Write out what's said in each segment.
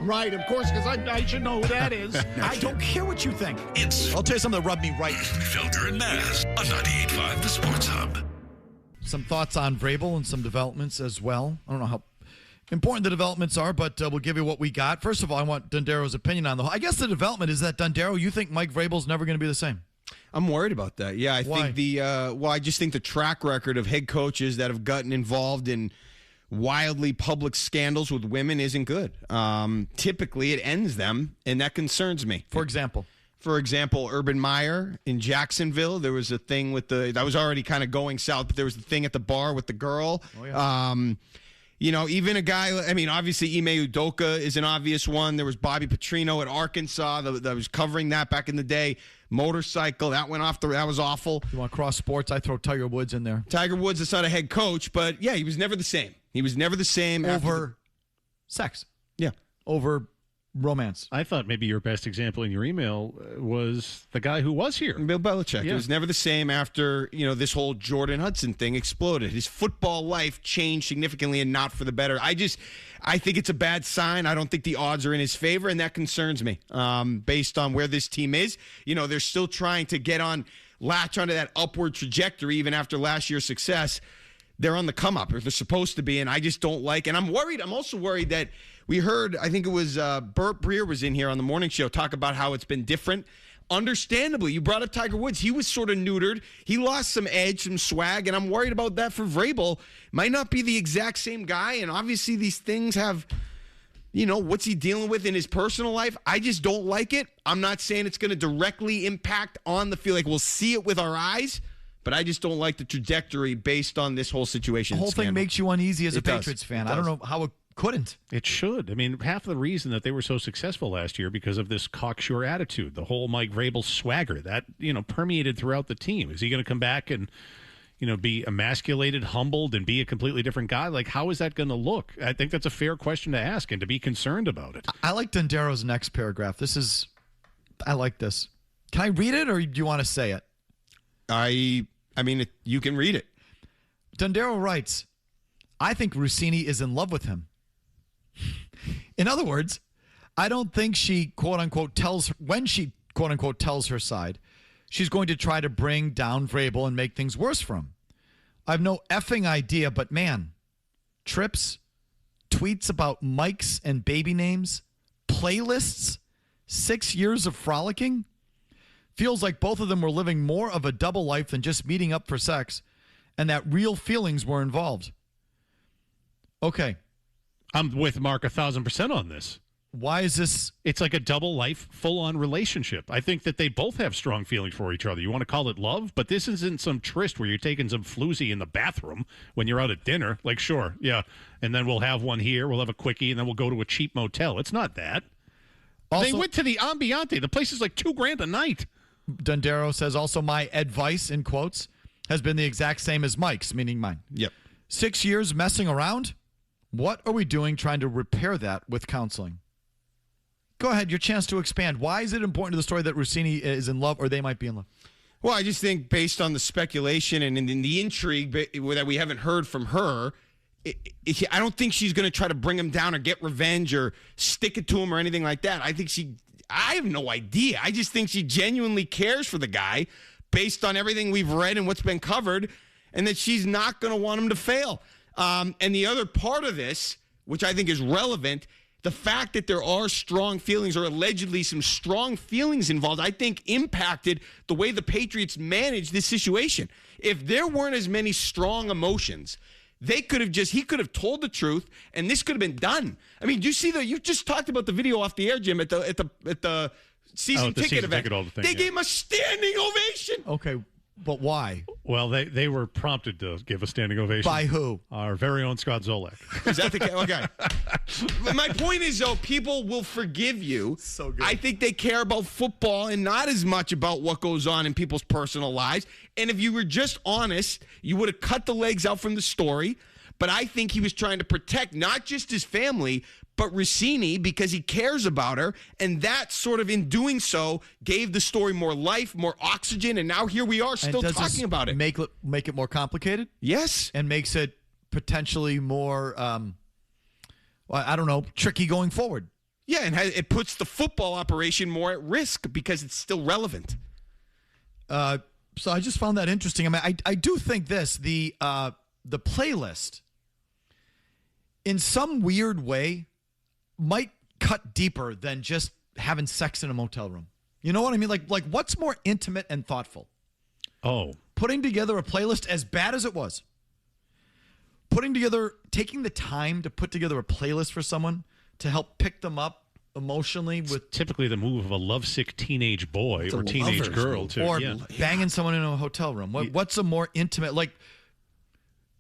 Right, of course, because I should know who that is. I don't care what you think. It's I'll tell you something that rubbed me right. Felger and Maz on 98.5 The Sports Hub. Some thoughts on Vrabel and some developments as well. I don't know how important the developments are, but we'll give you what we got. First of all, I want Dondero's opinion on the whole. I guess the development is that, Dondero, you think Mike Vrabel's never going to be the same? I'm worried about that. Yeah, I Why? think I just think the track record of head coaches that have gotten involved in wildly public scandals with women isn't good. Typically, it ends them, and that concerns me. For example, Urban Meyer in Jacksonville, there was a thing with that was already kind of going south, but there was the thing at the bar with the girl. Oh, yeah. Even a guy, obviously Ime Udoka is an obvious one. There was Bobby Petrino at Arkansas that was covering that back in the day. Motorcycle, that went off that was awful. You want cross sports? I throw Tiger Woods in there. Tiger Woods is not a head coach, but yeah, he was never the same. He was never the same. Over sex. Yeah. Over romance. I thought maybe your best example in your email was the guy who was here. Bill Belichick. Yeah. It was never the same after, this whole Jordan Hudson thing exploded. His football life changed significantly and not for the better. I think it's a bad sign. I don't think the odds are in his favor, and that concerns me based on where this team is. They're still trying to latch onto that upward trajectory even after last year's success. They're on the come up, or they're supposed to be, and I just don't like. And I'm worried. I'm also worried that we heard, I think it was Burt Breer was in here on the morning show, talk about how it's been different. Understandably, you brought up Tiger Woods. He was sort of neutered. He lost some edge, some swag, and I'm worried about that for Vrabel. Might not be the exact same guy, and obviously these things have, what's he dealing with in his personal life? I just don't like it. I'm not saying it's going to directly impact on the field. Like, we'll see it with our eyes, but I just don't like the trajectory based on this whole situation. The whole thing makes you uneasy as a Patriots fan. I don't know how it couldn't. It should. I mean, half the reason that they were so successful last year because of this cocksure attitude, the whole Mike Vrabel swagger that, permeated throughout the team. Is he going to come back and, be emasculated, humbled, and be a completely different guy? Like, how is that going to look? I think that's a fair question to ask and to be concerned about it. I like Dondero's next paragraph. I like this. Can I read it, or do you want to say it? You can read it. Dondero writes, I think Russini is in love with him. In other words, I don't think she, quote unquote, tells her side, she's going to try to bring down Vrabel and make things worse for him. I have no effing idea, but man, trips, tweets about mics and baby names, playlists, 6 years of frolicking. Feels like both of them were living more of a double life than just meeting up for sex, and that real feelings were involved. Okay. I'm with Mark 1,000% on this. Why is this? It's like a double life, full-on relationship. I think that they both have strong feelings for each other. You want to call it love, but this isn't some tryst where you're taking some floozy in the bathroom when you're out at dinner. Like, sure, yeah, and then we'll have one here, we'll have a quickie, and then we'll go to a cheap motel. It's not that. Also, they went to the Ambiente. The place is like $2,000 a night. Dondero says also, my advice, in quotes, has been the exact same as Mike's, meaning mine. Yep. 6 years messing around? What are we doing trying to repair that with counseling? Go ahead, your chance to expand. Why is it important to the story that Russini is in love, or they might be in love? Well, I just think based on the speculation and in the intrigue that we haven't heard from her, I don't think she's going to try to bring him down or get revenge or stick it to him or anything like that. I have no idea. I just think she genuinely cares for the guy based on everything we've read and what's been covered, and that she's not going to want him to fail. And the other part of this, which I think is relevant, the fact that there are strong feelings, or allegedly some strong feelings involved, I think impacted the way the Patriots managed this situation. If there weren't as many strong emotions, he could have told the truth, and this could have been done. I mean, do you see you just talked about the video off the air, Jim, at the season ticket event. They gave him a standing ovation. Okay, but why? Well, they were prompted to give a standing ovation. By who? Our very own Scott Zolak. Is that the case? Okay. My point is, though, people will forgive you. So good. I think they care about football and not as much about what goes on in people's personal lives. And if you were just honest, you would have cut the legs out from the story. But I think he was trying to protect not just his family, but Russini, because he cares about her. And that sort of, in doing so, gave the story more life, more oxygen. And now here we are still talking about it. Make it more complicated? Yes. And makes it potentially more, I don't know, tricky going forward. Yeah, and it puts the football operation more at risk because it's still relevant. So I just found that interesting. I mean, I do think the playlist, in some weird way, might cut deeper than just having sex in a motel room. You know what I mean? Like what's more intimate and thoughtful? Oh. Putting together a playlist, as bad as it was. Taking the time to put together a playlist for someone to help pick them up emotionally with it's typically the move of a lovesick teenage boy or teenage girl too. Or banging someone in a hotel room. What's a more intimate, like,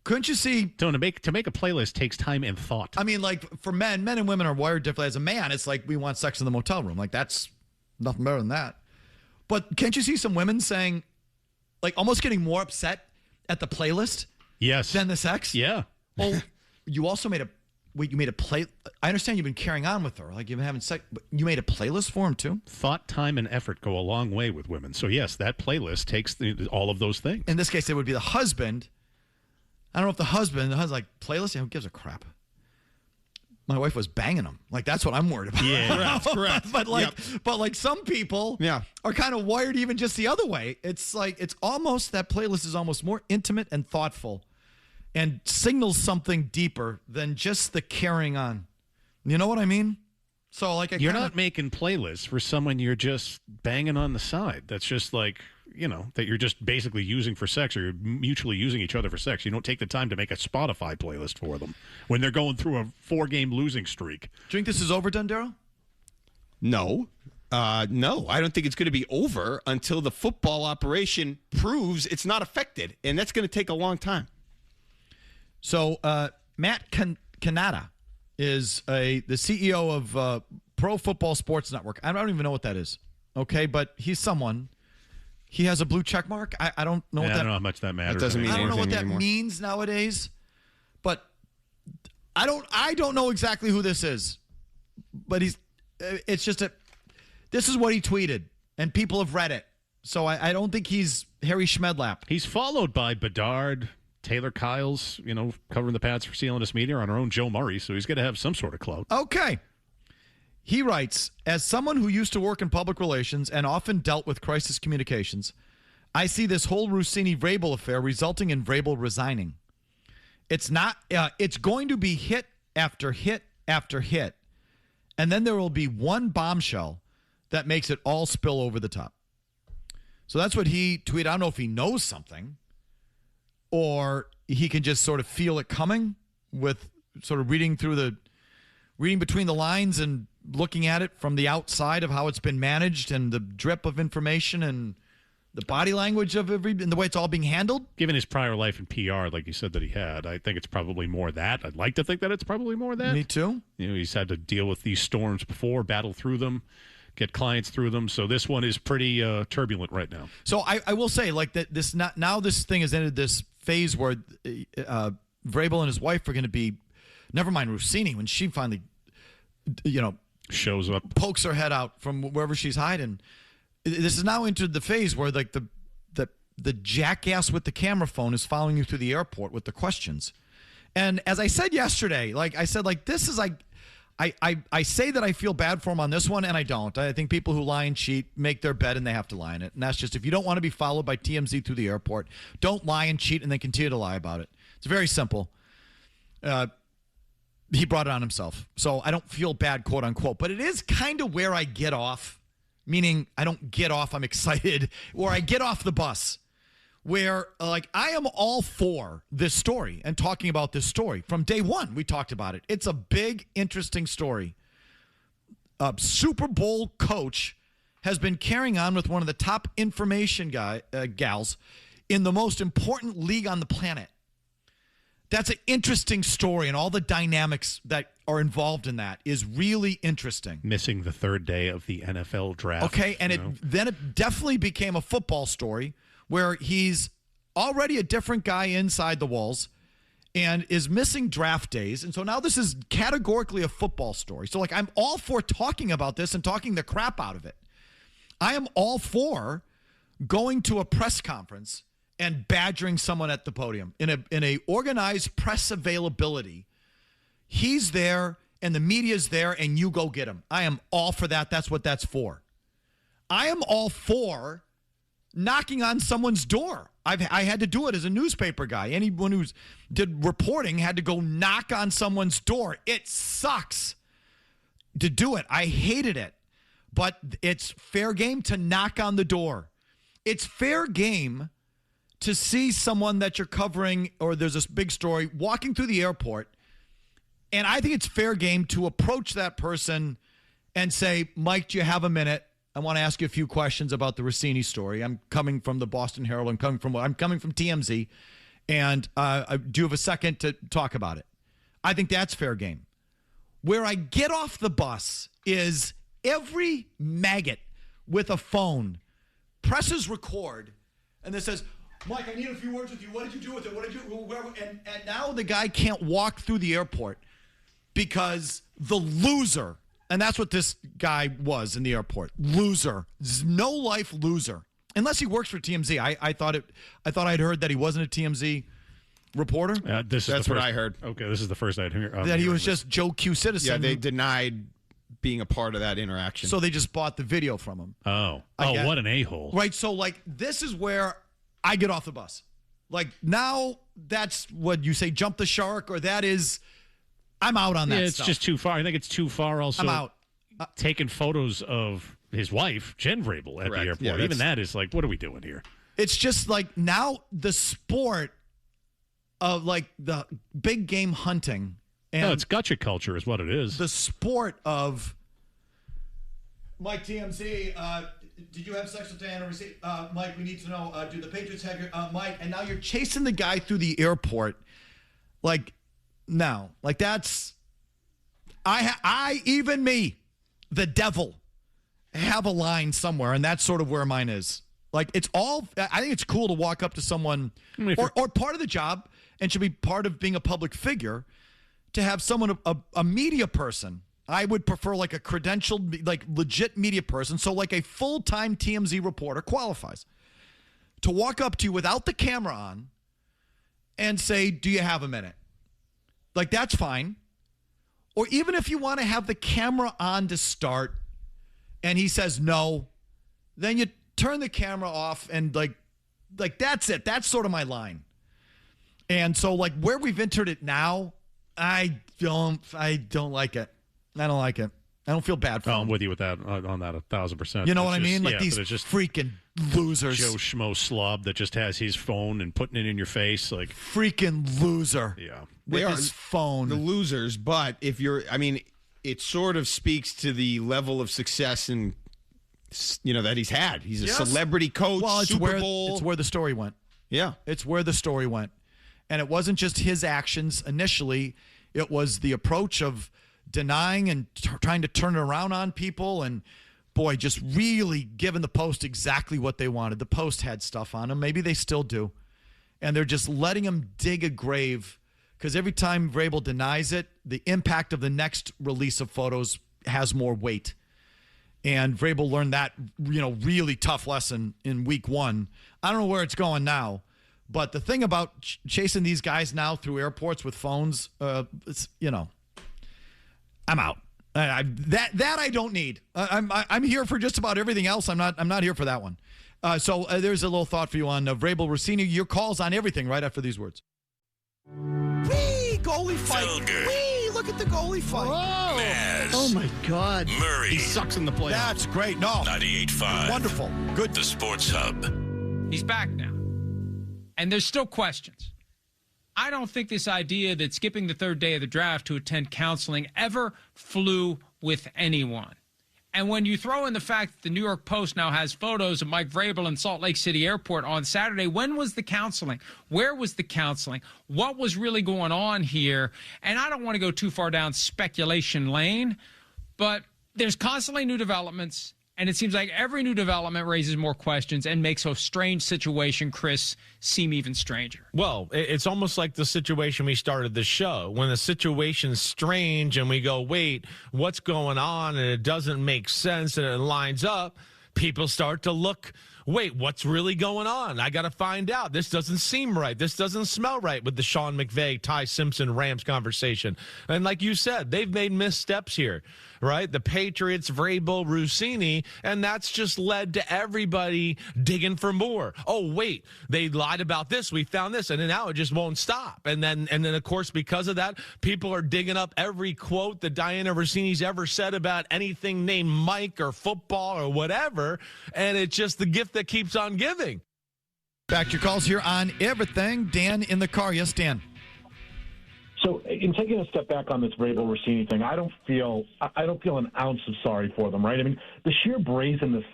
couldn't you see? So to make a playlist takes time and thought. I mean, like, for men and women are wired differently. As a man, it's like, we want sex in the motel room. Like, that's nothing better than that. But can't you see some women saying, like, almost getting more upset at the playlist than the sex? Yeah. Well, you also made a play. I understand you've been carrying on with her, like you've been having sex, but you made a playlist for him too? Thought, time, and effort go a long way with women. So yes, that playlist takes all of those things. In this case, it would be the husband. I don't know if the husband's like, playlist? Yeah, who gives a crap? My wife was banging him. Like, that's what I'm worried about. Yeah, correct. But like some people are kind of wired even just the other way. It's like, it's almost, that playlist is almost more intimate and thoughtful and signals something deeper than just the carrying on. You know what I mean? So, like, you're not making playlists for someone you're just banging on the side. That's just like, that you're just basically using for sex, or you're mutually using each other for sex. You don't take the time to make a Spotify playlist for them when they're going through a 4-game losing streak. Do you think this is over, Dondero? No. No, I don't think it's going to be over until the football operation proves it's not affected, and that's going to take a long time. So Matt Canada is the CEO of Pro Football Sports Network. I don't even know what that is, okay? But he's someone. He has a blue check mark. I don't know what that. I don't know how much that matters. That doesn't mean I don't know what that anymore. means nowadays. But I don't know exactly who this is. But it's just this is what he tweeted, and people have read it. So I don't think he's Harry Schmedlap. He's followed by Bedard, Taylor Kyles, covering the pads for CLNS Media, on our own Joe Murray, so he's going to have some sort of clout. Okay. He writes, as someone who used to work in public relations and often dealt with crisis communications, I see this whole Russini-Vrabel affair resulting in Vrabel resigning. It's going to be hit after hit after hit, and then there will be one bombshell that makes it all spill over the top. So that's what he tweeted. I don't know if he knows something, or he can just sort of feel it coming with sort of reading between the lines and looking at it from the outside of how it's been managed and the drip of information and the body language of and the way it's all being handled. Given his prior life in PR, like you said that he had, I think it's probably more that. I'd like to think that it's probably more that. Me too. He's had to deal with these storms before, battle through them, get clients through them. So this one is pretty turbulent right now. So I will say, like, that this thing has ended this phase where Vrabel and his wife are going to be, never mind Russini, when she finally, shows up, pokes her head out from wherever she's hiding. This has now entered the phase where, like, the jackass with the camera phone is following you through the airport with the questions. And as I said yesterday, this is like, I say that I feel bad for him on this one, and I don't. I think people who lie and cheat make their bed and they have to lie in it. And that's just, if you don't want to be followed by TMZ through the airport, don't lie and cheat and then continue to lie about it. It's very simple. He brought it on himself. So I don't feel bad, quote unquote. But it is kind of where I get off, meaning I don't get off, I'm excited, or I get off the bus, where, like, I am all for this story and talking about this story. From day one, we talked about it. It's a big, interesting story. A Super Bowl coach has been carrying on with one of the top information gals in the most important league on the planet. That's an interesting story, and all the dynamics that are involved in that is really interesting. Missing the third day of the NFL draft. Okay, and then it definitely became a football story where he's already a different guy inside the walls and is missing draft days. And so now this is categorically a football story. So, like, I'm all for talking about this and talking the crap out of it. I am all for going to a press conference and badgering someone at the podium in a organized press availability. He's there and the media's there and you go get them. I am all for that. That's what that's for. I am all for knocking on someone's door. I had to do it as a newspaper guy. Anyone who's did reporting had to go knock on someone's door. It sucks to do it. I hated it. But it's fair game to knock on the door. It's fair game to see someone that you're covering, or there's this big story, walking through the airport. And I think it's fair game to approach that person and say, Mike, do you have a minute? I want to ask you a few questions about the Russini story. I'm coming from the Boston Herald. I'm coming from TMZ. And I do have a second to talk about it. I think that's fair game. Where I get off the bus is every maggot with a phone presses record and then says, Mike, I need a few words with you. What did you do with it? What did you, and now the guy can't walk through the airport because the loser, and that's what this guy was in the airport, loser, no life loser, unless he works for TMZ. I thought I'd heard that he wasn't a TMZ reporter. That's what I heard. Okay, this is the first I'd heard. That he was just Joe Q Citizen. Yeah, they denied being a part of that interaction. So they just bought the video from him. What an a-hole. Right, so like this is where I get off the bus. Like now that's what you say, jump the shark, or that is, I'm out on that it's stuff. just too far. I think it's too far also. I'm out. Taking photos of his wife, Jen Vrabel, at the airport. Yeah, even that is like, what are we doing here? It's just like now the sport of like the big game hunting. And no, it's gotcha culture is what it is. The sport of Mike TMZ, did you have sex with Dianna? Mike, we need to know, do the Patriots have your Mike? And now you're chasing the guy through the airport. Like, no. Like that's even me, the devil, have a line somewhere, and that's sort of where mine is. Like it's all, I think it's cool to walk up to someone or part of the job, and should be part of being a public figure, to have someone, a media person. I would prefer like a credentialed, like legit media person. So like a full-time TMZ reporter qualifies to walk up to you without the camera on and say, do you have a minute? Like that's fine. Or even if you want to have the camera on to start and he says no, then you turn the camera off and like that's it. That's sort of my line. And so like where we've entered it now, I don't like it. I don't like it. I don't feel bad for him. I'm with you with that on that 1,000%. You know what I mean? Like yeah, these just freaking losers. Joe Schmo slob that just has his phone and putting it in your face. Like freaking loser. Yeah. With his phone. The losers, but if you're, I mean, it sort of speaks to the level of success and, that he's had. He's a celebrity coach, it's Super Bowl. It's where the story went. Yeah. It's where the story went. And it wasn't just his actions initially. It was the approach of denying and trying to turn it around on people, and boy, just really giving the Post exactly what they wanted. The Post had stuff on them. Maybe they still do. And they're just letting him dig a grave, because every time Vrabel denies it, the impact of the next release of photos has more weight. And Vrabel learned that, really tough lesson in week 1. I don't know where it's going now, but the thing about chasing these guys now through airports with phones, it's, I'm out. That I don't need. I'm here for just about everything else. I'm not here for that one. So there's a little thought for you on Vrabel, Russini. Your calls on everything right after these words. Whee! Goalie fight. Felger. Whee! Look at the goalie fight. Whoa. Maz. Oh, my God. Murray. He sucks in the playoffs. That's great. No. 98.5. Wonderful. Good. The Sports Hub. He's back now. And there's still questions. I don't think this idea that skipping the third day of the draft to attend counseling ever flew with anyone. And when you throw in the fact that the New York Post now has photos of Mike Vrabel in Salt Lake City Airport on Saturday, when was the counseling? Where was the counseling? What was really going on here? And I don't want to go too far down speculation lane, but there's constantly new developments. And it seems like every new development raises more questions and makes a strange situation, Chris, seem even stranger. Well, it's almost like the situation we started the show. When the situation's strange and we go, wait, what's going on? And it doesn't make sense and it lines up, people start to look wait, what's really going on? I got to find out. This doesn't seem right. This doesn't smell right with the Sean McVay, Ty Simpson, Rams conversation. And like you said, they've made missteps here, right? The Patriots, Vrabel, Russini, and that's just led to everybody digging for more. Oh, wait, they lied about this. We found this, and then now it just won't stop. And then, of course, because of that, people are digging up every quote that Dianna Russini's ever said about anything named Mike or football or whatever, and it's just the gift that keeps on giving. Back to your calls here on everything. Dan in the car. Yes, Dan. So, in taking a step back on this Vrabel Russini thing, I don't feel an ounce of sorry for them, right? I mean, the sheer brazenness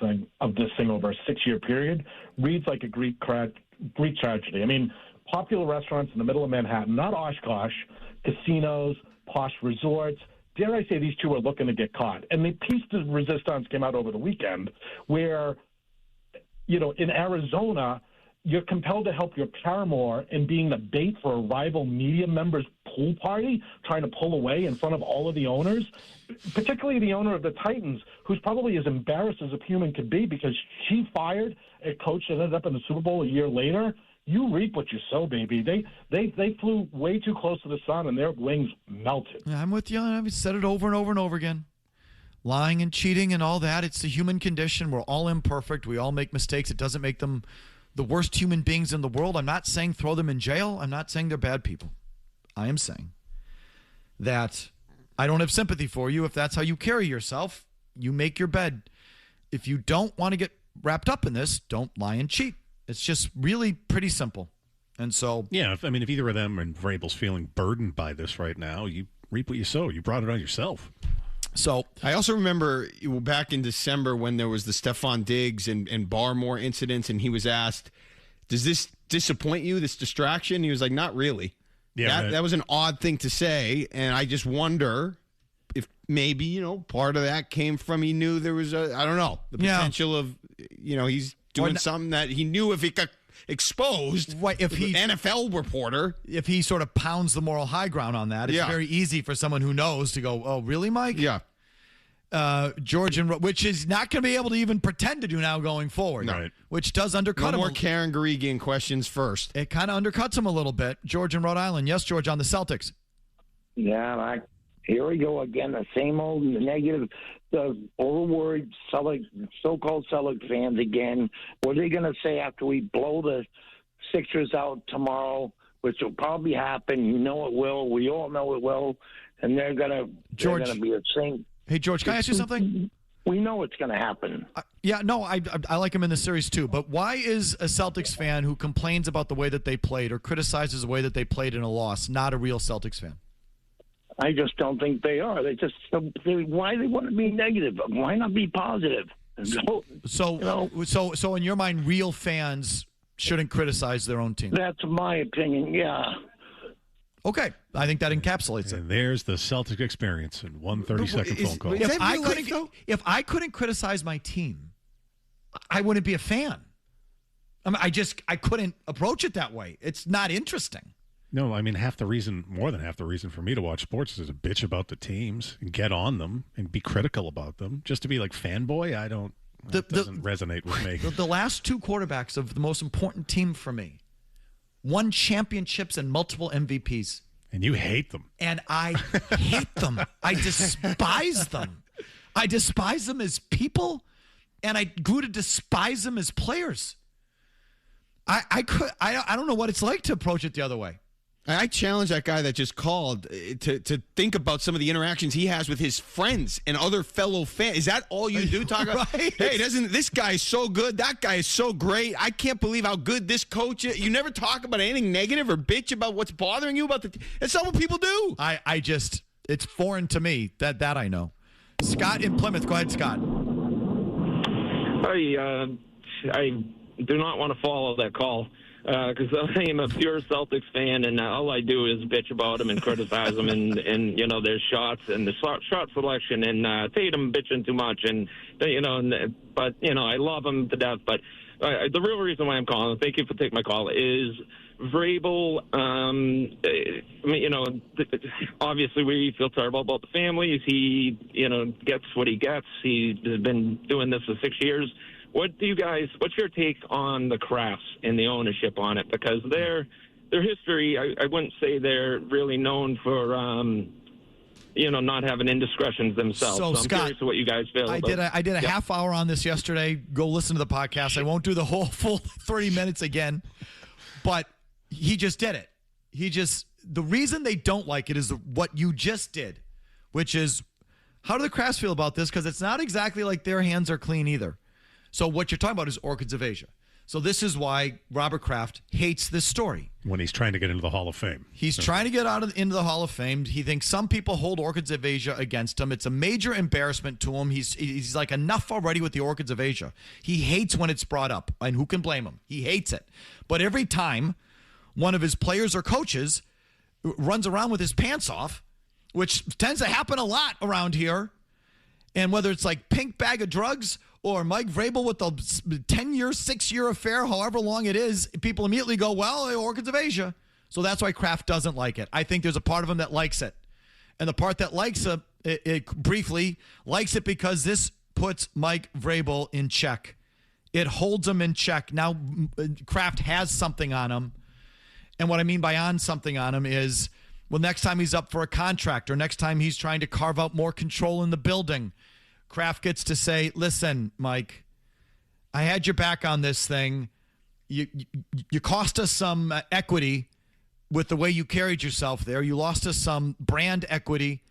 of this thing over a 6-year period reads like a Greek tragedy. I mean, popular restaurants in the middle of Manhattan, not Oshkosh, casinos, posh resorts. Dare I say these two are looking to get caught? And the piece de resistance came out over the weekend where, in Arizona, you're compelled to help your paramour in being the bait for a rival media member's pool party, trying to pull away in front of all of the owners, particularly the owner of the Titans, who's probably as embarrassed as a human could be because she fired a coach that ended up in the Super Bowl a year later. You reap what you sow, baby. They flew way too close to the sun, and their wings melted. Yeah, I'm with you. I've said it over and over and over again. Lying and cheating and all that, it's the human condition. We're all imperfect. We all make mistakes. It doesn't make them the worst human beings in the world. I'm not saying throw them in jail. I'm not saying they're bad people. I am saying that I don't have sympathy for you if that's how you carry yourself. You make your bed. If you don't want to get wrapped up in this, don't lie and cheat. It's just really pretty simple. And so... Yeah, if either of them and Vrabel's feeling burdened by this right now, you reap what you sow. You brought it on yourself. So I also remember back in December when there was the Stephon Diggs and Barmore incidents, and he was asked, does this disappoint you, this distraction? He was like, not really. Yeah, that was an odd thing to say, and I just wonder if maybe, part of that came from he knew there was the potential of, he's doing something that he knew if he got exposed, if he NFL reporter, if he sort of pounds the moral high ground on that, it's very easy for someone who knows to go, oh, really, Mike? Yeah. George which is not going to be able to even pretend to do now going forward. No. Right. Which does undercut him. No more Karen Guregian questions first. It kind of undercuts him a little bit. George in Rhode Island. Yes, George, on the Celtics. Yeah, here we go again. The same old negative, the overworried so-called Celtics fans again. What are they going to say after we blow the Sixers out tomorrow, which will probably happen? You know it will. We all know it will. And they're going to be the same. Hey, George, can I ask you something? We know it's going to happen. I like him in the series too. But why is a Celtics fan who complains about the way that they played or criticizes the way that they played in a loss not a real Celtics fan? I just don't think they are. Why they want to be negative? Why not be positive? So in your mind, real fans shouldn't criticize their own team. That's my opinion. Yeah. Okay, I think that encapsulates it. And there's the Celtic experience in 1 phone call. If I couldn't criticize my team, I wouldn't be a fan. I mean, I couldn't approach it that way. It's not interesting. No, more than half the reason for me to watch sports is to bitch about the teams and get on them and be critical about them. Just to be like fanboy, that doesn't resonate with me. The last two quarterbacks of the most important team for me won championships and multiple MVPs. And you hate them. And I hate them. I despise them. I despise them as people, and I grew to despise them as players. I don't know what it's like to approach it the other way. I challenge that guy that just called to think about some of the interactions he has with his friends and other fellow fans. Is that all you do? Talk about, right? Hey, this guy is so good. That guy is so great. I can't believe how good this coach is. You never talk about anything negative or bitch about what's bothering you about that's not what people do. It's foreign to me. That I know. Scott in Plymouth. Go ahead, Scott. Hi, I do not want to follow that call. Because I am a pure Celtics fan, and all I do is bitch about them and criticize them, and their shots and the shot selection, and Tatum bitching too much, but I love him to death. But the real reason why I'm calling, thank you for taking my call, is Vrabel. Obviously we feel terrible about the families. He, gets what he gets. He has been doing this for 6 years. What's your take on the Crafts and the ownership on it? Because their history, I wouldn't say they're really known for, not having indiscretions themselves. So I'm Scott, curious what you guys feel about. I did a half hour on this yesterday. Go listen to the podcast. I won't do the whole full 30 minutes again. But he just did it. The reason they don't like it is what you just did, which is, how do the Crafts feel about this? Because it's not exactly like their hands are clean either. So what you're talking about is Orchids of Asia. So this is why Robert Kraft hates this story. When he's trying to get into the Hall of Fame. He's trying to get into the Hall of Fame. He thinks some people hold Orchids of Asia against him. It's a major embarrassment to him. He's like, enough already with the Orchids of Asia. He hates when it's brought up, and who can blame him? He hates it. But every time one of his players or coaches runs around with his pants off, which tends to happen a lot around here, and whether it's like pink bag of drugs or Mike Vrabel with the 10-year, 6-year affair, however long it is, people immediately go, well, the Orchids of Asia. So that's why Kraft doesn't like it. I think there's a part of him that likes it. And the part that likes it briefly, likes it because this puts Mike Vrabel in check. It holds him in check. Now, Kraft has something on him. And what I mean by on something on him is, well, next time he's up for a contract or next time he's trying to carve out more control in the building, Kraft gets to say, listen, Mike, I had your back on this thing. You cost us some equity with the way you carried yourself there. You lost us some brand equity,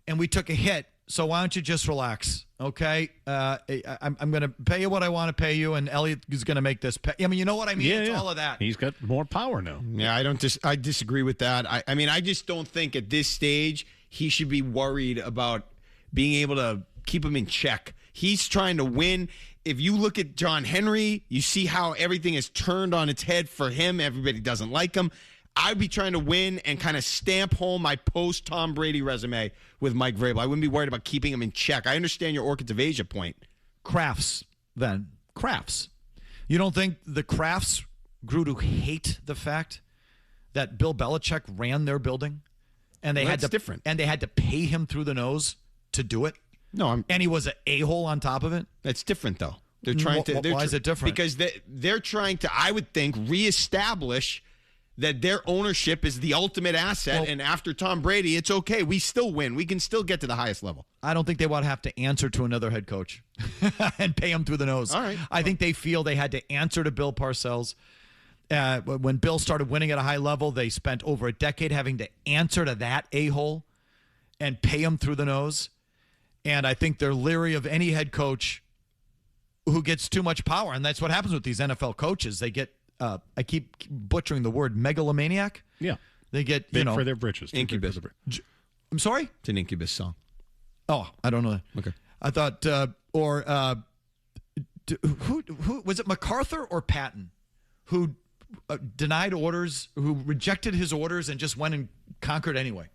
and we took a hit. So why don't you just relax, okay? I'm going to pay you what I want to pay you, and Elliot is going to make this pay. I mean, you know what I mean? Yeah, it's all of that. He's got more power now. Yeah, I disagree with that. I just don't think at this stage he should be worried about being able to keep him in check. He's trying to win. If you look at John Henry, you see how everything is turned on its head for him. Everybody doesn't like him. I'd be trying to win and kind of stamp home my post-Tom Brady resume with Mike Vrabel. I wouldn't be worried about keeping him in check. I understand your Orchids of Asia point. Crafts, then. Crafts. You don't think the Crafts grew to hate the fact that Bill Belichick ran their building? And they had to different. And they had to pay him through the nose to do it? No, and he was an a-hole on top of it? That's different, though. They're trying to. Why is it different? Because they're trying to, I would think, reestablish that their ownership is the ultimate asset. And after Tom Brady, it's okay. We still win. We can still get to the highest level. I don't think they want to have to answer to another head coach and pay him through the nose. All right. I think they feel they had to answer to Bill Parcells. When Bill started winning at a high level, they spent over a decade having to answer to that a-hole and pay him through the nose. And I think they're leery of any head coach who gets too much power. And that's what happens with these NFL coaches. They get, I keep butchering the word, megalomaniac. Yeah. They get, big for their britches. Incubus. I'm sorry? It's an Incubus song. Oh, I don't know that. Okay. I thought, who was it, MacArthur or Patton, who denied orders, who rejected his orders and just went and conquered anyway?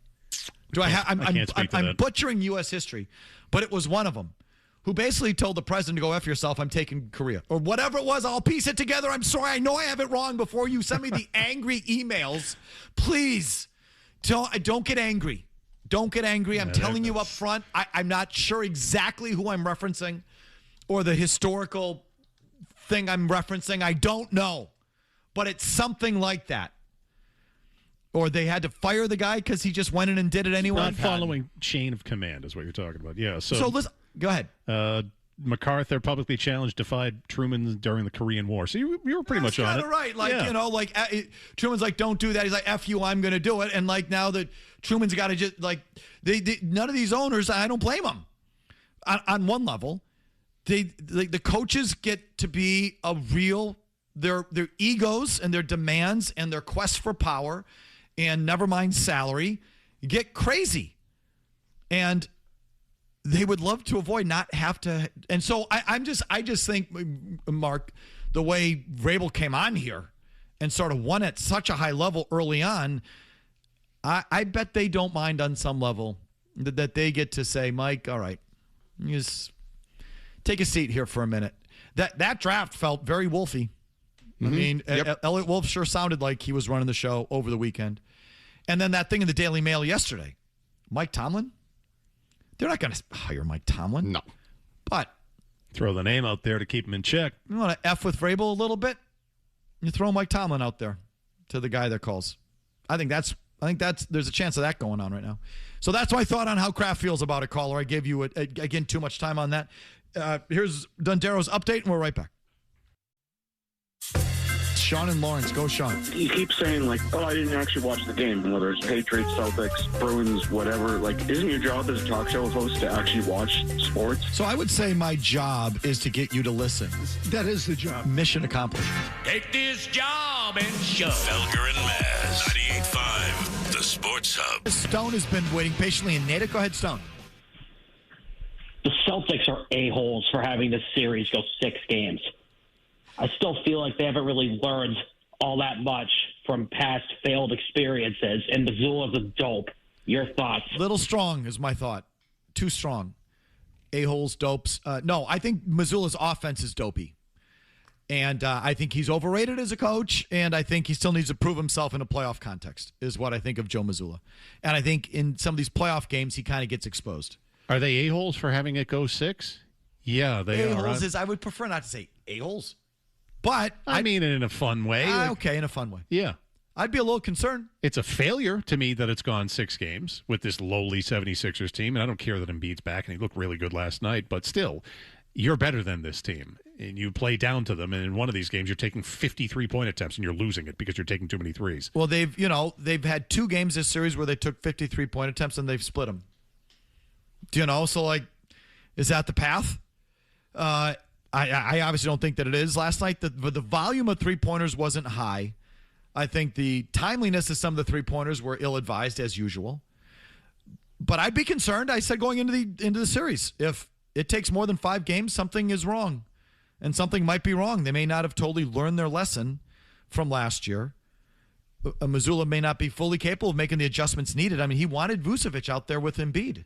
I'm butchering U.S. history, but it was one of them who basically told the president to go F yourself, I'm taking Korea. Or whatever it was, I'll piece it together. I'm sorry, I know I have it wrong before you send me the angry emails. Please, don't get angry. Don't get angry. I'm telling you up front, I'm not sure exactly who I'm referencing or the historical thing I'm referencing. I don't know, but it's something like that. Or they had to fire the guy because he just went in and did it anyway. Not following chain of command is what you're talking about. Yeah. So listen, go ahead. MacArthur publicly challenged, defied Truman during the Korean War. So you were pretty much on it. Right. Like, Truman's like, don't do that. He's like, F you, I'm going to do it. And like now that Truman's got to just like, none of these owners, I don't blame them. On one level, the coaches get to be their egos and their demands and their quest for power and never mind salary get crazy. And they would love to avoid not have to. And so I just think, Mark, the way Vrabel came on here and sort of won at such a high level early on, I bet they don't mind on some level that they get to say, Mike, all right, just take a seat here for a minute. That draft felt very Wolfy. I mean, Elliot Wolf sure sounded like he was running the show over the weekend. And then that thing in the Daily Mail yesterday, Mike Tomlin, they're not going to hire Mike Tomlin. No. But Throw the name out there to keep him in check. You want to F with Vrabel a little bit? You throw Mike Tomlin out there to the guy that calls. I think that's there's a chance of that going on right now. So that's my thought on how Kraft feels about a caller. I gave you again too much time on that. Here's Dondero's update, and we're right back. Sean and Lawrence, go Sean. You keep saying like, "Oh, I didn't actually watch the game," whether it's Patriots, Celtics, Bruins, whatever. Like, isn't your job as a talk show host to actually watch sports? So I would say my job is to get you to listen. That is the job. Mission accomplished. Take this job and shove. Felger and Maz, 98.5, the Sports Hub. Stone has been waiting patiently in Natick. Go ahead, Stone. The Celtics are a-holes for having this series go 6 games. I still feel like they haven't really learned all that much from past failed experiences, and Missoula's a dope. Your thoughts? Little strong is my thought. Too strong. A-holes, dopes. No, I think Missoula's offense is dopey. And I think he's overrated as a coach, and I think he still needs to prove himself in a playoff context, is what I think of Joe Mazzulla. And I think in some of these playoff games, he kind of gets exposed. Are they a-holes for having it go 6? Yeah, they are. A-holes is, I would prefer not to say a-holes. But I mean it in a fun way. Okay, in a fun way. Yeah. I'd be a little concerned. It's a failure to me that it's gone 6 games with this lowly 76ers team. And I don't care that Embiid's back and he looked really good last night. But still, you're better than this team. And you play down to them. And in one of these games, you're taking 53-point attempts and you're losing it because you're taking too many threes. Well, they've had 2 games this series where they took 53-point attempts and they've split them. So like, is that the path? I obviously don't think that it is. Last night, the volume of three-pointers wasn't high. I think the timeliness of some of the three-pointers were ill-advised, as usual. But I'd be concerned, I said, going into the series. If it takes more than 5 games, something is wrong. And something might be wrong. They may not have totally learned their lesson from last year. Missoula may not be fully capable of making the adjustments needed. I mean, he wanted Vucevic out there with Embiid.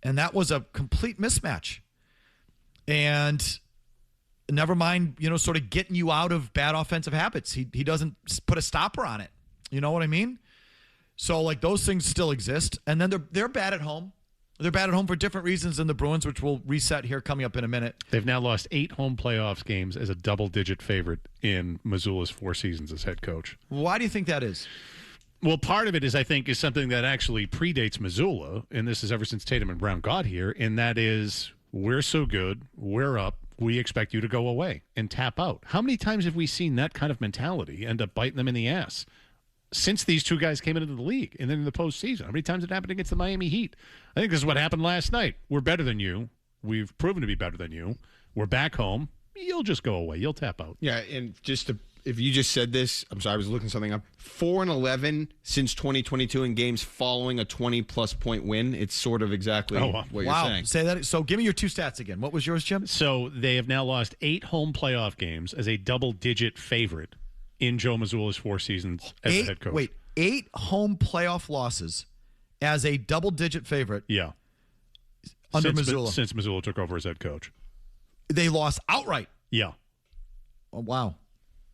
And that was a complete mismatch. And never mind, sort of getting you out of bad offensive habits. He doesn't put a stopper on it. You know what I mean? So, like, those things still exist. And then they're bad at home. They're bad at home for different reasons than the Bruins, which we'll reset here coming up in a minute. They've now lost 8 home playoffs games as a double-digit favorite in Missoula's 4 seasons as head coach. Why do you think that is? Well, part of it is, I think, is something that actually predates Missoula, and this is ever since Tatum and Brown got here, and that is, we're so good, we're up, we expect you to go away and tap out. How many times have we seen that kind of mentality end up biting them in the ass since these 2 guys came into the league and then in the postseason? How many times did it happen against the Miami Heat? I think this is what happened last night. We're better than you. We've proven to be better than you. We're back home. You'll just go away. You'll tap out. Yeah, and if you just said this, I'm sorry, I was looking something up. 4-11 since 2022 in games following a 20-plus point win. It's sort of exactly what you're saying. Say that. So give me your 2 stats again. What was yours, Jim? So they have now lost 8 home playoff games as a double-digit favorite in Joe Mazzulla's 4 seasons as a head coach. Wait, 8 home playoff losses as a double-digit favorite. Yeah. Under Missoula. Since Missoula took over as head coach. They lost outright. Yeah. Oh, wow.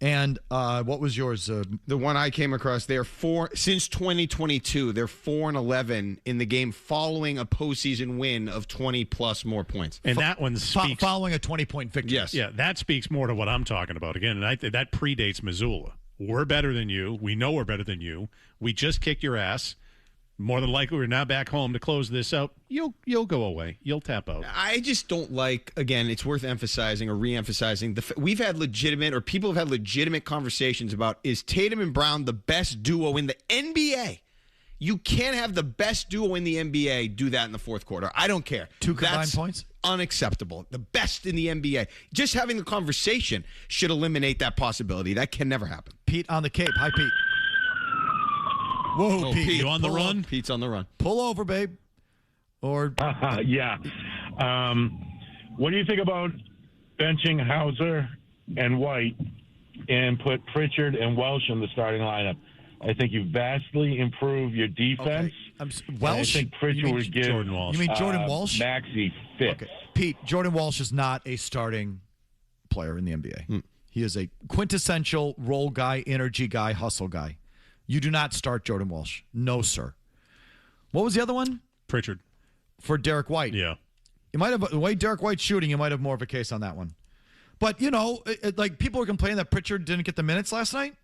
And what was yours? The one I came across, since 2022, they're 4-11 in the game following a postseason win of 20-plus more points. And that one speaks... Following a 20-point victory. Yes. Yeah, that speaks more to what I'm talking about. Again, and that predates Missoula. We're better than you. We know we're better than you. We just kicked your ass. More than likely, we're now back home to close this out. You'll go away. You'll tap out. I just don't like, again, it's worth emphasizing or re-emphasizing. We've had people have had legitimate conversations about, is Tatum and Brown the best duo in the NBA? You can't have the best duo in the NBA do that in the fourth quarter. I don't care. 2 combined points? Unacceptable. The best in the NBA. Just having the conversation should eliminate that possibility. That can never happen. Pete on the Cape. Hi, Pete. Whoa, Pete. You on the run? Pete's on the run. Pull over, babe. Or yeah. What do you think about benching Hauser and White and put Pritchard and Welsh in the starting lineup? I think you vastly improve your defense. Okay. Welsh? I think Pritchard would give Jordan Walsh. You mean Jordan Walsh? Maxey fits. Okay. Pete, Jordan Walsh is not a starting player in the NBA. He is a quintessential role guy, energy guy, hustle guy. You do not start Jordan Walsh. No, sir. What was the other one? Pritchard. For Derek White. Yeah. You might have the way Derek White's shooting. You might have more of a case on that one. But like people were complaining that Pritchard didn't get the minutes last night.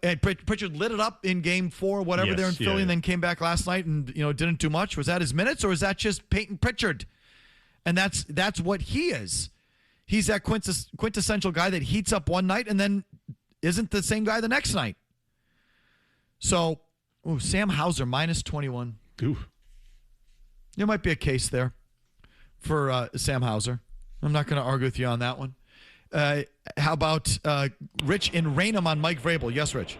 And Pritchard lit it up in Game 4, whatever, there in Philly, and then came back last night and didn't do much. Was that his minutes, or is that just Peyton Pritchard? And that's what he is. He's that quintessential guy that heats up one night and then isn't the same guy the next night. So, Sam Hauser minus 21. Ooh. There might be a case there for Sam Hauser. I'm not going to argue with you on that one. How about Rich in Raynham on Mike Vrabel? Yes, Rich.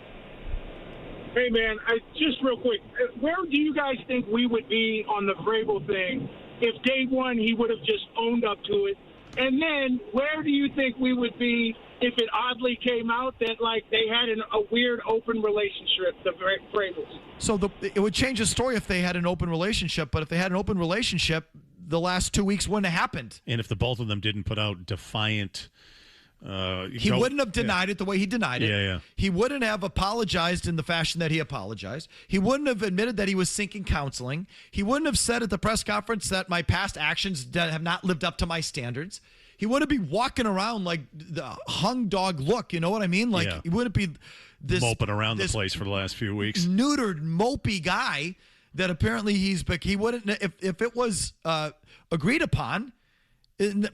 Hey, man, just real quick, where do you guys think we would be on the Vrabel thing if day one he would have just owned up to it? And then where do you think we would be if it oddly came out that, like, they had a weird open relationship, the Vrabels? So it would change the story if they had an open relationship, but if they had an open relationship, the last 2 weeks wouldn't have happened. And if the both of them didn't put out defiant... he wouldn't have denied it the way he denied it. Yeah. He wouldn't have apologized in the fashion that he apologized. He wouldn't have admitted that he was seeking counseling. He wouldn't have said at the press conference that my past actions have not lived up to my standards. He wouldn't be walking around like the hung dog look. You know what I mean? Like he wouldn't be this moping around the place for the last few weeks. Neutered, mopey guy that apparently he wouldn't. If it was agreed upon,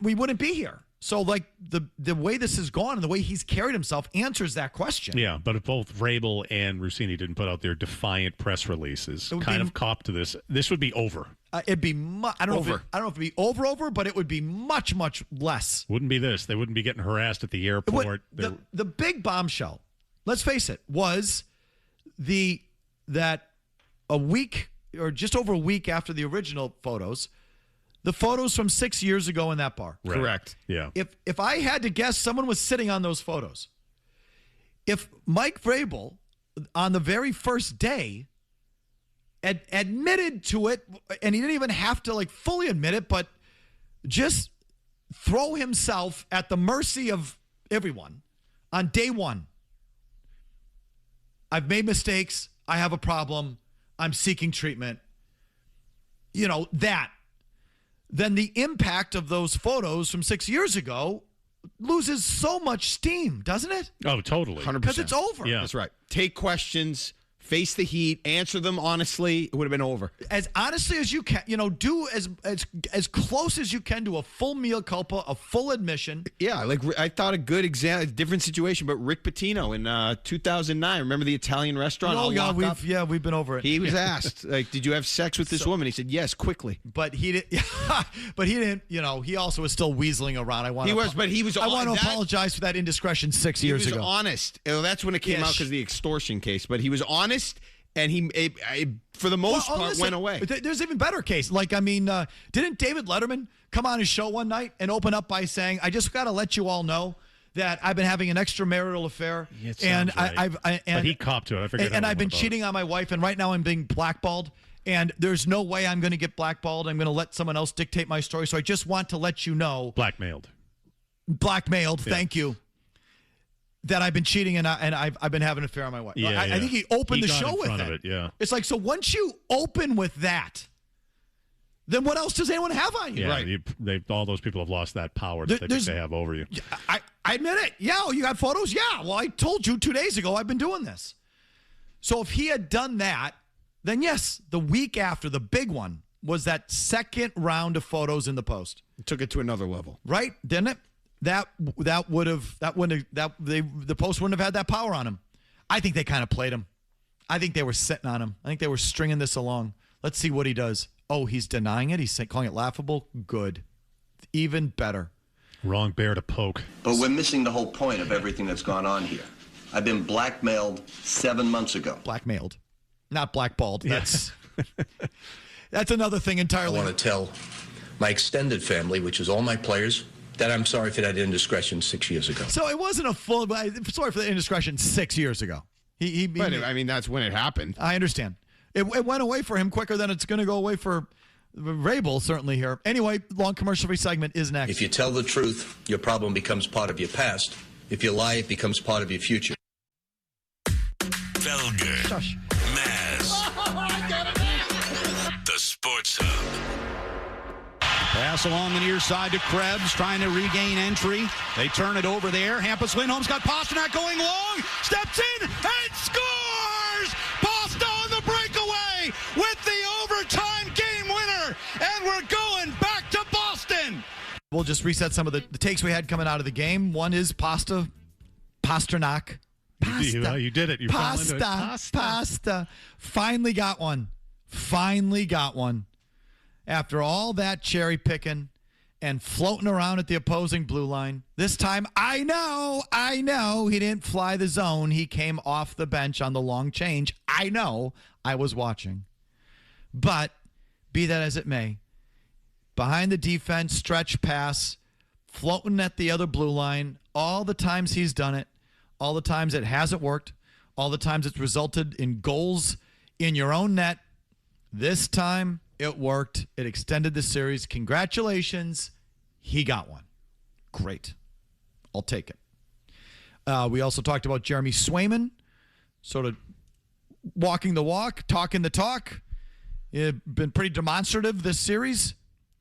we wouldn't be here. So, like, the way this has gone and the way he's carried himself answers that question. Yeah, but if both Vrabel and Russini didn't put out their defiant press releases, kind of cop to this would be over. It'd be I don't know if it'd be over, but it would be much, much less. Wouldn't be this. They wouldn't be getting harassed at the airport. The big bombshell, let's face it, was that a week or just over a week after the original photos, the photos from 6 years ago in that bar. Right. Correct. Yeah. If I had to guess, someone was sitting on those photos. If Mike Vrabel, on the very first day, admitted to it, and he didn't even have to like fully admit it, but just throw himself at the mercy of everyone on day one. I've made mistakes. I have a problem. I'm seeking treatment. Then the impact of those photos from 6 years ago loses so much steam, doesn't it? Oh, totally. 100%. Because it's over. Yeah. That's right. Take questions, face the heat, answer them honestly. It would have been over. As honestly as you can, do as close as you can to a full mea culpa, a full admission. Yeah, like I thought a good example, different situation, but Rick Pitino in 2009. Remember the Italian restaurant? Oh yeah, we've been over it. He was asked, like, did you have sex with this woman? He said yes, quickly. But he didn't. But he didn't. He also was still weaseling around. I want to apologize for that indiscretion 6 years ago. He was honest. That's when it came out because of the extortion case. But he was honest. And he, for the most part, went away. There's even better case. Like, didn't David Letterman come on his show one night and open up by saying, "I just got to let you all know that I've been having an extramarital affair, and but he copped to it. I figured, and I've been cheating on my wife, and right now I'm being blackballed, and there's no way I'm going to get blackballed. I'm going to let someone else dictate my story. So I just want to let you know, blackmailed. Yeah. Thank you." That I've been cheating and I've been having an affair on my wife. Yeah, I think he opened the show with it. Yeah. It's like, so once you open with that, then what else does anyone have on you? Yeah, right. All those people have lost that power that they have over you. I admit it. Yeah, you got photos? Yeah. Well, I told you 2 days ago I've been doing this. So if he had done that, then yes, the week after, the big one was that second round of photos in the Post. It took it to another level. Right? Didn't it? The Post wouldn't have had that power on him. I think they kind of played him. I think they were sitting on him. I think they were stringing this along. Let's see what he does. Oh, he's denying it. He's calling it laughable. Good. Even better. Wrong bear to poke. But we're missing the whole point of everything that's gone on here. I've been blackmailed 7 months ago. Blackmailed. Not blackballed. That's that's another thing entirely. I want to tell my extended family, which is all my players, that I'm sorry for that indiscretion 6 years ago. So it wasn't a full. Sorry for the indiscretion 6 years ago. But I mean, that's when it happened. I understand. It went away for him quicker than it's going to go away for Vrabel, certainly here. Anyway, long commercial-free segment is next. If you tell the truth, your problem becomes part of your past. If you lie, it becomes part of your future. Felger. Shush. Maz. The Sports Hub. Pass along the near side to Krebs, trying to regain entry. They turn it over there. Hampus Lindholm's got Pasternak going long. Steps in and scores! Pasta on the breakaway with the overtime game winner. And we're going back to Boston. We'll just reset some of the takes we had coming out of the game. One is Pasternak. Pasta. You did it. You fell into it. Pasta. Finally got one. After all that cherry picking and floating around at the opposing blue line, this time I know he didn't fly the zone. He came off the bench on the long change. I know. I was watching. But be that as it may, behind the defense, stretch pass, floating at the other blue line, all the times he's done it, all the times it hasn't worked, all the times it's resulted in goals in your own net. This time it worked. It extended the series. Congratulations. He got one. Great. I'll take it. We also talked about Jeremy Swayman, sort of walking the walk, talking the talk. He's been pretty demonstrative this series,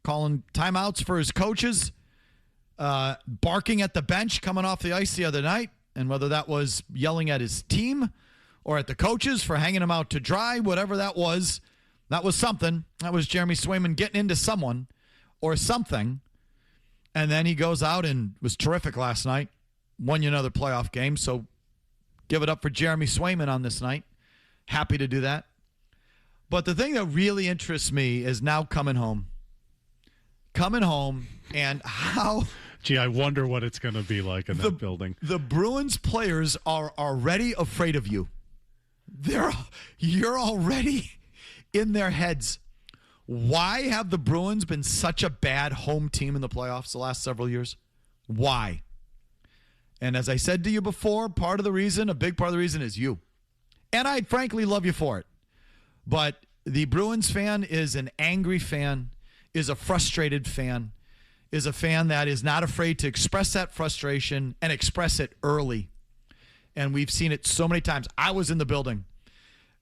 calling timeouts for his coaches, barking at the bench coming off the ice the other night, and whether that was yelling at his team or at the coaches for hanging him out to dry, whatever that was something. That was Jeremy Swayman getting into someone or something. And then he goes out and was terrific last night. Won you another playoff game. So give it up for Jeremy Swayman on this night. Happy to do that. But the thing that really interests me is now coming home. And how... Gee, I wonder what it's going to be like in that building. The Bruins players are already afraid of you. You're already in their heads. Why have the Bruins been such a bad home team in the playoffs the last several years? Why? And as I said to you before, a big part of the reason is you. And I frankly love you for it. But the Bruins fan is an angry fan, is a frustrated fan, is a fan that is not afraid to express that frustration and express it early. And we've seen it so many times. I was in the building,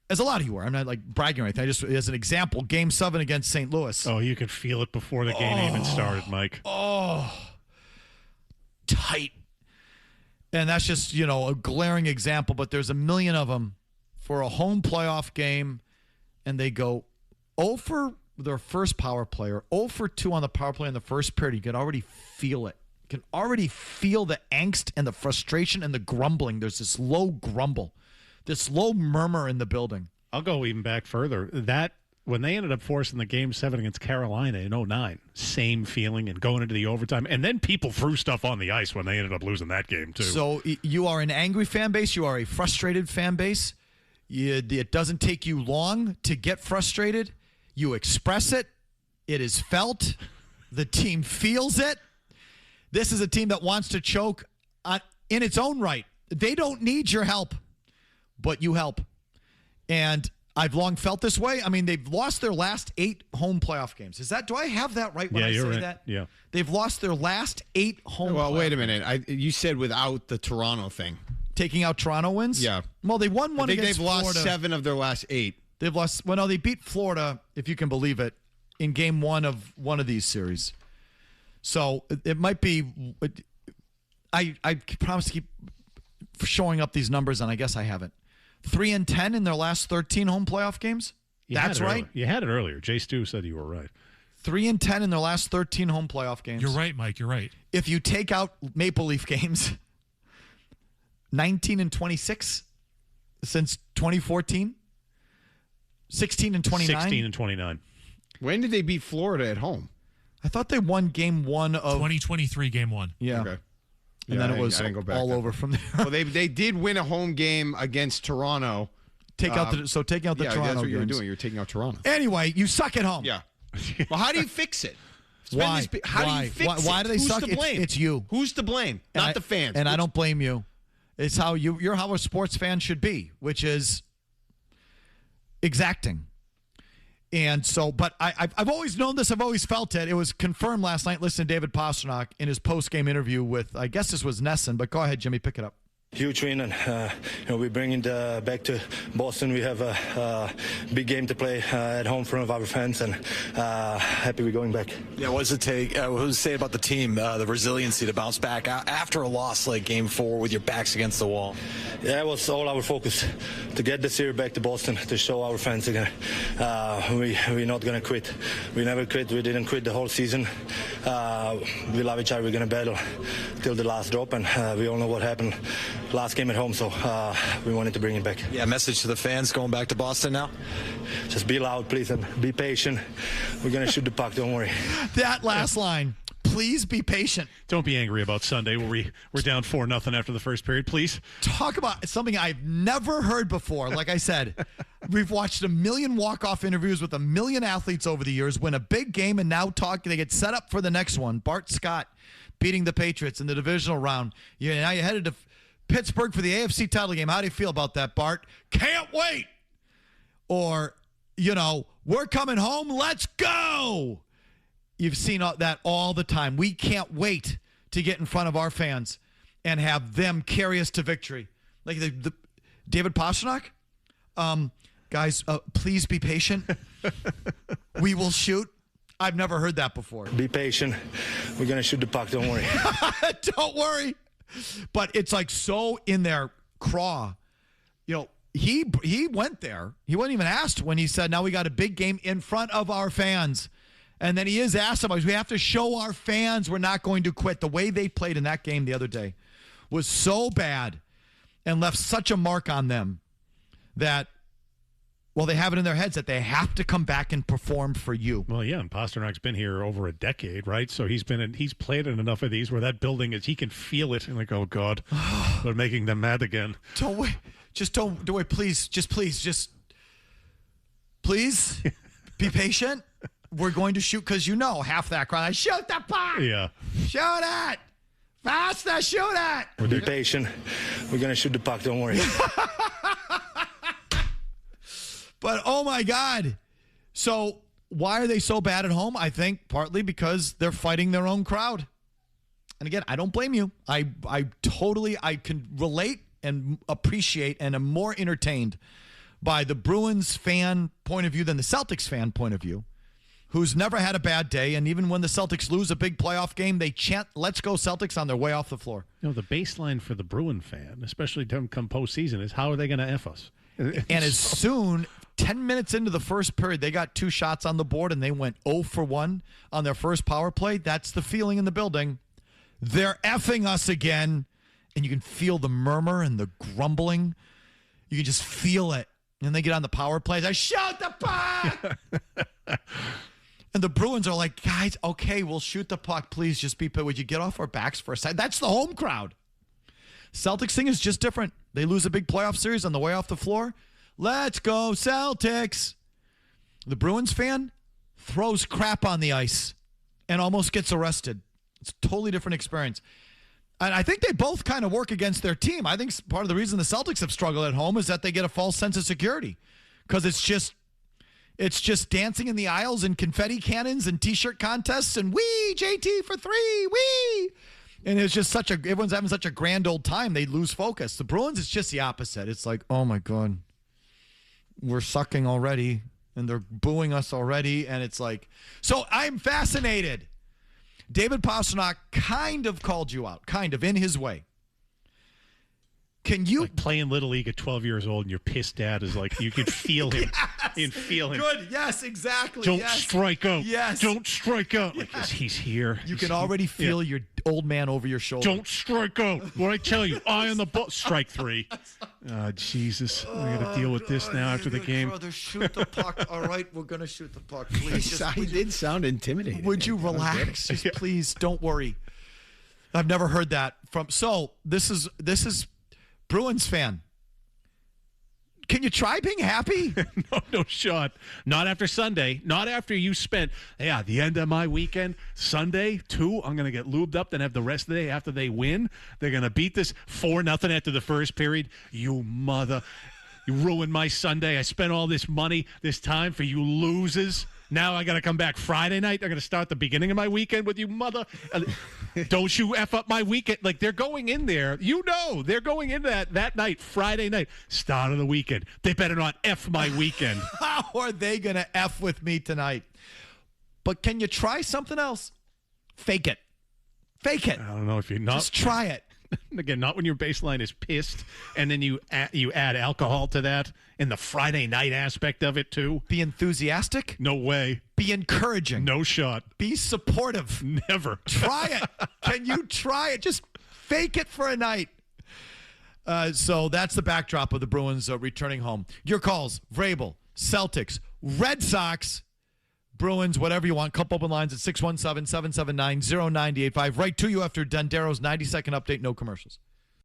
as a lot of you were. I'm not like bragging or anything. I just, as an example, Game 7 against St. Louis. Oh, you could feel it before the game even started, Mike. Tight. And that's just, a glaring example, but there's a million of them for a home playoff game, and they go 0 for their first power play or 0 for 2 on the power play in the first period. You can already feel it. You can already feel the angst and the frustration and the grumbling. There's this low grumble, this low murmur in the building. I'll go even back further. When they ended up forcing the Game 7 against Carolina in 2009, same feeling and going into the overtime. And then people threw stuff on the ice when they ended up losing that game, too. So you are an angry fan base. You are a frustrated fan base. It doesn't take you long to get frustrated. You express it. It is felt. The team feels it. This is a team that wants to choke in its own right. They don't need your help, but you help. And I've long felt this way. I mean, they've lost their last 8 home playoff games. Do I have that right when I say right. that? Yeah. They've lost their last 8 home Well, playoff wait a minute. You said without the Toronto thing. Taking out Toronto wins? Yeah. Well, they won one against Florida. They've lost 7 of their last 8. They've lost. Well, no, they beat Florida, if you can believe it, in game 1 of one of these series. So it might be. I promise to keep showing up these numbers, and I guess I haven't. 3-10 in their last 13 home playoff games. That's right. You had it earlier. Jay Stu said you were right. 3-10 in their last 13 home playoff games. You're right, Mike. You're right. If you take out Maple Leaf games, 19-26 since 2014. 16-29. 16-29. When did they beat Florida at home? I thought they won game 1 of 2023, game 1. Yeah. Okay. And then it was all over from there. Well, they did win a home game against Toronto. Taking out the Toronto that's what games. you were doing. You're taking out Toronto. Anyway, you suck at home. Yeah. Well, how do you fix it? Why? Do you fix Why it? do they Who's suck? to blame? It's you. Who's to blame? Not the fans. And I don't blame you. It's how you're how a sports fan should be, which is exacting. And so, but I've always known this. I've always felt it. It was confirmed last night. Listen to David Pasternak in his post-game interview with, I guess this was Nesson, but go ahead, Jimmy, pick it up. Huge win, and we're bringing back to Boston. We have a big game to play at home in front of our fans, and happy we're going back. Yeah, what does it take? What does it say about the team, the resiliency to bounce back after a loss like Game 4 with your backs against the wall? Yeah, it was all our focus to get the series back to Boston, to show our fans again. We're not going to quit. We never quit. We didn't quit the whole season. We love each other. We're going to battle till the last drop, and we all know what happened last game at home, so we wanted to bring it back. Yeah, message to the fans going back to Boston now? Just be loud, please, and be patient. We're going to shoot the puck, don't worry. That last line, please be patient. Don't be angry about Sunday where we're down 4-0 after the first period, please. Talk about something I've never heard before. Like I said, we've watched a million walk-off interviews with a million athletes over the years, win a big game, and now they get set up for the next one. Bart Scott beating the Patriots in the divisional round. Now you're headed to Pittsburgh for the AFC title game. How do you feel about that, Bart? Can't wait. Or, we're coming home. Let's go. You've seen that all the time. We can't wait to get in front of our fans and have them carry us to victory. Like the David Pastrnak. Guys, please be patient. We will shoot. I've never heard that before. Be patient. We're going to shoot the puck. Don't worry. Don't worry. But it's like so in their craw. He went there. He wasn't even asked when he said, now we got a big game in front of our fans. And then he is asked about, we have to show our fans we're not going to quit. The way they played in that game the other day was so bad and left such a mark on them that, they have it in their heads that they have to come back and perform for you. Well, yeah, and Pasternak's been here over a decade, right? So he's played in enough of these where that building he can feel it and like, oh God, they're making them mad again. Don't wait. Just don't wait. Please be patient. We're going to shoot because half that crowd. Shoot the puck. Yeah. Shoot it. Faster, shoot it. Be patient. We're going to shoot the puck. Don't worry. But, oh, my God. So why are they so bad at home? I think partly because they're fighting their own crowd. And, again, I don't blame you. I can relate and appreciate and am more entertained by the Bruins fan point of view than the Celtics fan point of view, who's never had a bad day. And even when the Celtics lose a big playoff game, they chant, let's go Celtics on their way off the floor. The baseline for the Bruin fan, especially come postseason, is how are they going to F us? And as soon, 10 minutes into the first period, they got 2 shots on the board and they went 0 for 1 on their first power play. That's the feeling in the building. They're effing us again. And you can feel the murmur and the grumbling. You can just feel it. And they get on the power plays. I shoot the puck! And the Bruins are like, guys, okay, we'll shoot the puck. Please just would you get off our backs for a second? That's the home crowd. Celtics thing is just different. They lose a big playoff series on the way off the floor. Let's go, Celtics. The Bruins fan throws crap on the ice and almost gets arrested. It's a totally different experience. And I think they both kind of work against their team. I think part of the reason the Celtics have struggled at home is that they get a false sense of security because it's just dancing in the aisles and confetti cannons and T-shirt contests and wee, JT for 3, wee. And it's just everyone's having such a grand old time, they lose focus. The Bruins, it's just the opposite. It's like, oh my God, we're sucking already and they're booing us already. And it's like, so I'm fascinated. David Pastrnak kind of called you out, kind of in his way. Can you playing Little League at 12 years old and your pissed dad is like, you can feel him. Yes. You can feel him. Good. Yes, exactly. Don't strike out. Yes. Don't strike out. Yes. Like, he's here. You can already feel your old man over your shoulder. Don't strike out. What I tell you, eye on the ball. Strike 3. Jesus. I got to deal with this now after the game. Brother, shoot the puck. All right, we're going to shoot the puck. Please. He did sound intimidating. Would you relax? Just please, don't worry. I've never heard that from. So this is Bruins fan. Can you try being happy? No shot. Not after Sunday. Not after you spent, the end of my weekend, Sunday, 2, I'm going to get lubed up, then have the rest of the day after they win. They're going to beat this 4-0 after the first period. You ruined my Sunday. I spent all this money, this time for you losers. Now I got to come back Friday night. I'm going to start the beginning of my weekend with you, mother. Don't you F up my weekend. Like, they're going in there. They're going in that night, Friday night, start of the weekend. They better not F my weekend. How are they going to F with me tonight? But can you try something else? Fake it. Fake it. I don't know if you're not. Just try it. Again, not when your baseline is pissed, and then you add alcohol to that, and the Friday night aspect of it, too. Be enthusiastic. No way. Be encouraging. No shot. Be supportive. Never. Try it. Can you try it? Just fake it for a night. So that's the backdrop of the Bruins returning home. Your calls, Vrabel, Celtics, Red Sox, Bruins, whatever you want. Couple open lines at 617-779-0985. Right to you after Dondero's 90-second update. No commercials.